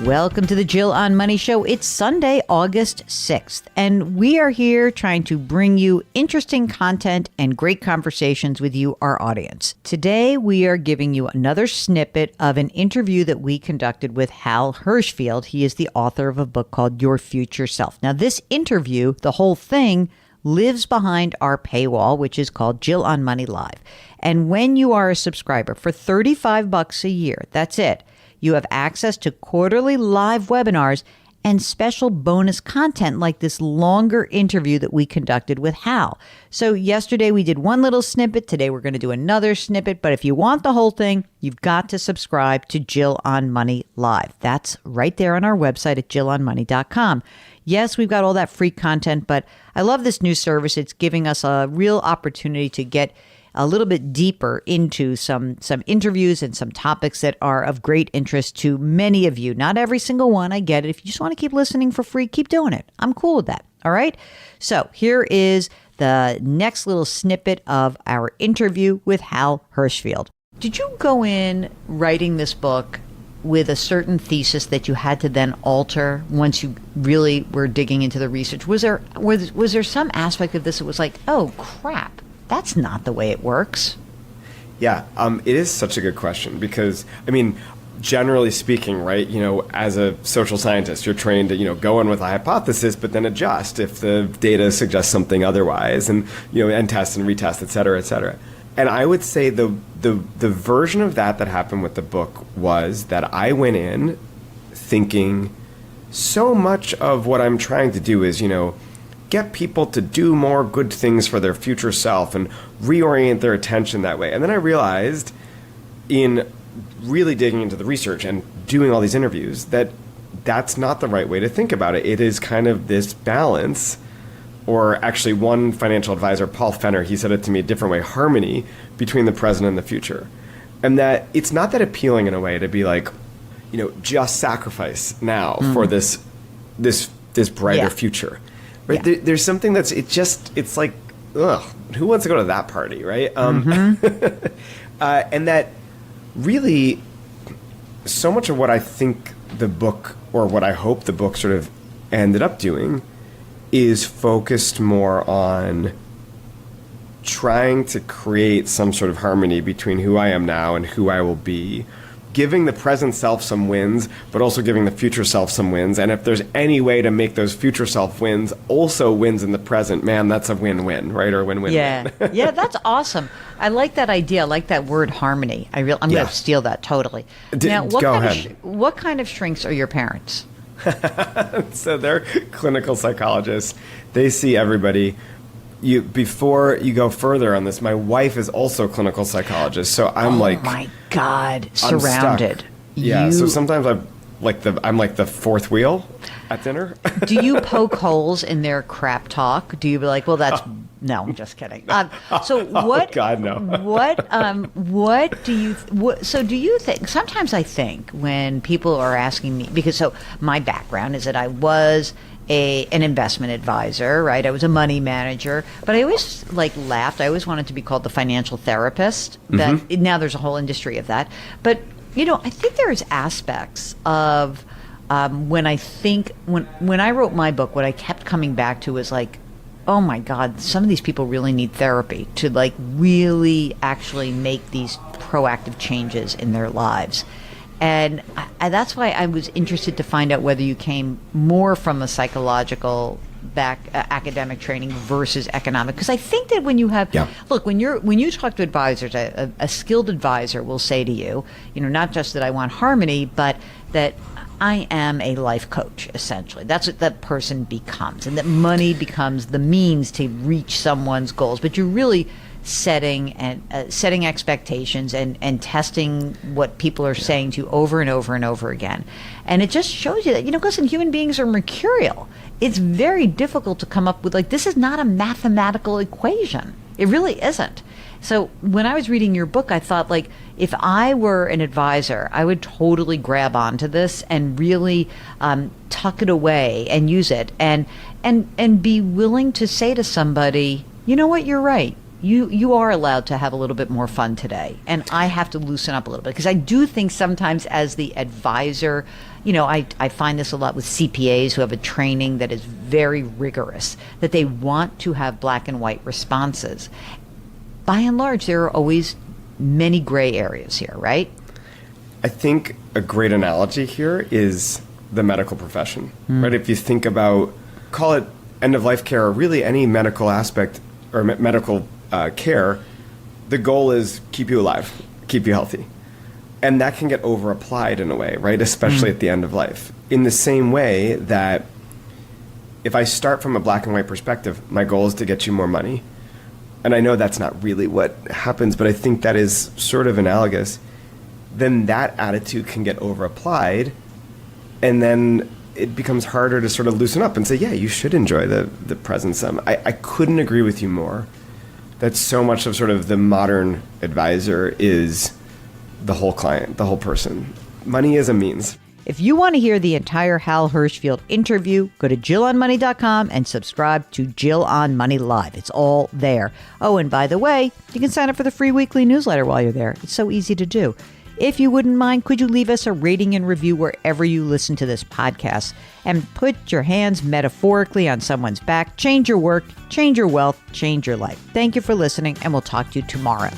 Welcome to the Jill on Money Show. It's Sunday, August 6th, and we are here trying to bring you interesting content and great conversations with you, our audience. Today, we are giving you another snippet of an interview that we conducted with Hal Hirschfield. He is the author of a book called Your Future Self. Now, this interview, the whole thing, lives behind our paywall, which is called Jill on Money Live. And when you are a subscriber for $35 a year, that's it. You have access to quarterly live webinars and special bonus content like this longer interview that we conducted with Hal. So yesterday we did one little snippet. Today we're going to do another snippet. But if you want the whole thing, you've got to subscribe to Jill on Money Live. That's right there on our website at jillonmoney.com. Yes, we've got all that free content, but I love this new service. It's giving us a real opportunity to get a little bit deeper into some interviews and some topics that are of great interest to many of you. Not every single one, I get it. If you just want to keep listening for free, keep doing it. I'm cool with that. All right? So here is the next little snippet of our interview with Hal Hirschfield. Did you go in writing this book with a certain thesis that you had to then alter once you really were digging into the research? Was there some aspect of this that was like, oh, crap, that's not the way it works? Yeah, it is such a good question because, I mean, generally speaking, right, as a social scientist, you're trained to, go in with a hypothesis, but then adjust if the data suggests something otherwise and, and test and retest, et cetera, et cetera. And I would say the version of that happened with the book was that I went in thinking so much of what I'm trying to do is, get people to do more good things for their future self and reorient their attention that way. And then I realized in really digging into the research and doing all these interviews that that's not the right way to think about it. It is kind of this balance, or actually one financial advisor, Paul Fenner, he said it to me a different way, harmony between the present and the future. And that it's not that appealing in a way to be like, just sacrifice now for this brighter future. Right? Yeah. There's something it's like, ugh, who wants to go to that party, right? And that really, so much of what I think the book, or what I hope the book sort of ended up doing, is focused more on trying to create some sort of harmony between who I am now and who I will be, giving the present self some wins, but also giving the future self some wins. And if there's any way to make those future self wins also wins in the present, man, that's a win-win, right? Or win-win. Yeah, yeah, that's awesome. I like that idea. I like that word harmony. I'm going to steal that totally. Now, what kind of shrinks are your parents? So they're clinical psychologists. They see everybody. Before you go further on this, my wife is also a clinical psychologist, so I'm oh my God, surrounded. Yeah, so sometimes I'm like the fourth wheel at dinner. Do you poke holes in their crap talk? Do you be like, well, that's no, I'm just kidding. So what? Oh God, no. What do you? So do you think? Sometimes I think when people are asking me, because so my background is that I was an investment advisor, right? I was a money manager, but I always laughed. I always wanted to be called the financial therapist. That now there's a whole industry of that. But I think there's aspects of when I wrote my book, what I kept coming back to was like, oh my God, some of these people really need therapy to really actually make these proactive changes in their lives. And that's why I was interested to find out whether you came more from a psychological academic training versus economic. Because I think that when you have, look, when you talk to advisors, a skilled advisor will say to you, not just that I want harmony, but that I am a life coach, essentially. That's what that person becomes. And that money becomes the means to reach someone's goals. But you're really setting expectations and testing what people are saying to you over and over and over again. And it just shows you that, listen, human beings are mercurial. It's very difficult to come up with, this is not a mathematical equation. It really isn't. So when I was reading your book, I thought, if I were an advisor, I would totally grab onto this and really tuck it away and use it and be willing to say to somebody, you know what, you're right. you are allowed to have a little bit more fun today. And I have to loosen up a little bit because I do think sometimes as the advisor, I find this a lot with CPAs who have a training that is very rigorous, that they want to have black and white responses. By and large, there are always many gray areas here, right? I think a great analogy here is the medical profession, right? If you think about, call it end-of-life care or really any medical aspect or medical care, the goal is keep you alive, keep you healthy. And that can get over-applied in a way, right? Especially at the end of life. In the same way that if I start from a black and white perspective, my goal is to get you more money. And I know that's not really what happens, but I think that is sort of analogous. Then that attitude can get over-applied, and then it becomes harder to sort of loosen up and say, yeah, you should enjoy the present. I couldn't agree with you more that so much of sort of the modern advisor is the whole client, the whole person. Money is a means. If you want to hear the entire Hal Hirschfield interview, go to JillOnMoney.com and subscribe to Jill on Money Live. It's all there. Oh, and by the way, you can sign up for the free weekly newsletter while you're there. It's so easy to do. If you wouldn't mind, could you leave us a rating and review wherever you listen to this podcast? And put your hands metaphorically on someone's back. Change your work, change your wealth, change your life. Thank you for listening, and we'll talk to you tomorrow.